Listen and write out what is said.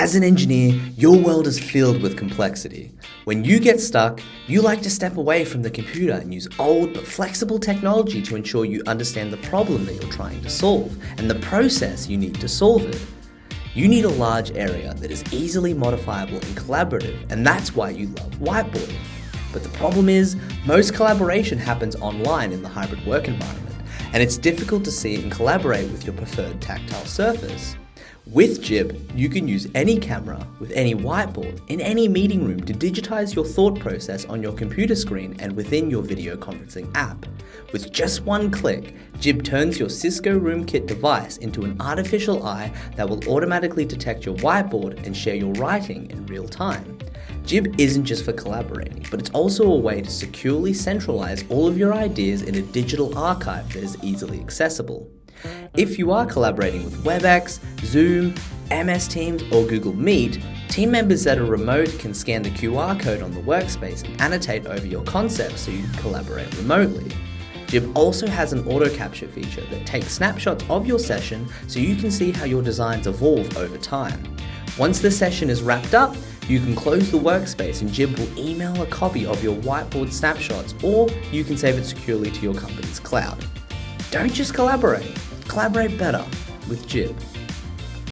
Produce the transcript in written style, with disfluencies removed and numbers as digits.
As an engineer, your world is filled with complexity. When you get stuck, you like to step away from the computer and use old but flexible technology to ensure you understand the problem that you're trying to solve and the process you need to solve it. You need a large area that is easily modifiable and collaborative, and that's why you love whiteboarding. But the problem is, most collaboration happens online in the hybrid work environment, and it's difficult to see and collaborate with your preferred tactile surface. With JIBB, you can use any camera with any whiteboard in any meeting room to digitize your thought process on your computer screen and within your video conferencing app. With just one click, JIBB turns your Cisco RoomKit device into an artificial eye that will automatically detect your whiteboard and share your writing in real time. JIBB isn't just for collaborating, but it's also a way to securely centralize all of your ideas in a digital archive that is easily accessible. If you are collaborating with WebEx, Zoom, MS Teams, or Google Meet, team members that are remote can scan the QR code on the workspace and annotate over your concepts so you can collaborate remotely. JIBB also has an auto capture feature that takes snapshots of your session so you can see how your designs evolve over time. Once the session is wrapped up, you can close the workspace and JIBB will email a copy of your whiteboard snapshots, or you can save it securely to your company's cloud. Don't just collaborate better with JIBB.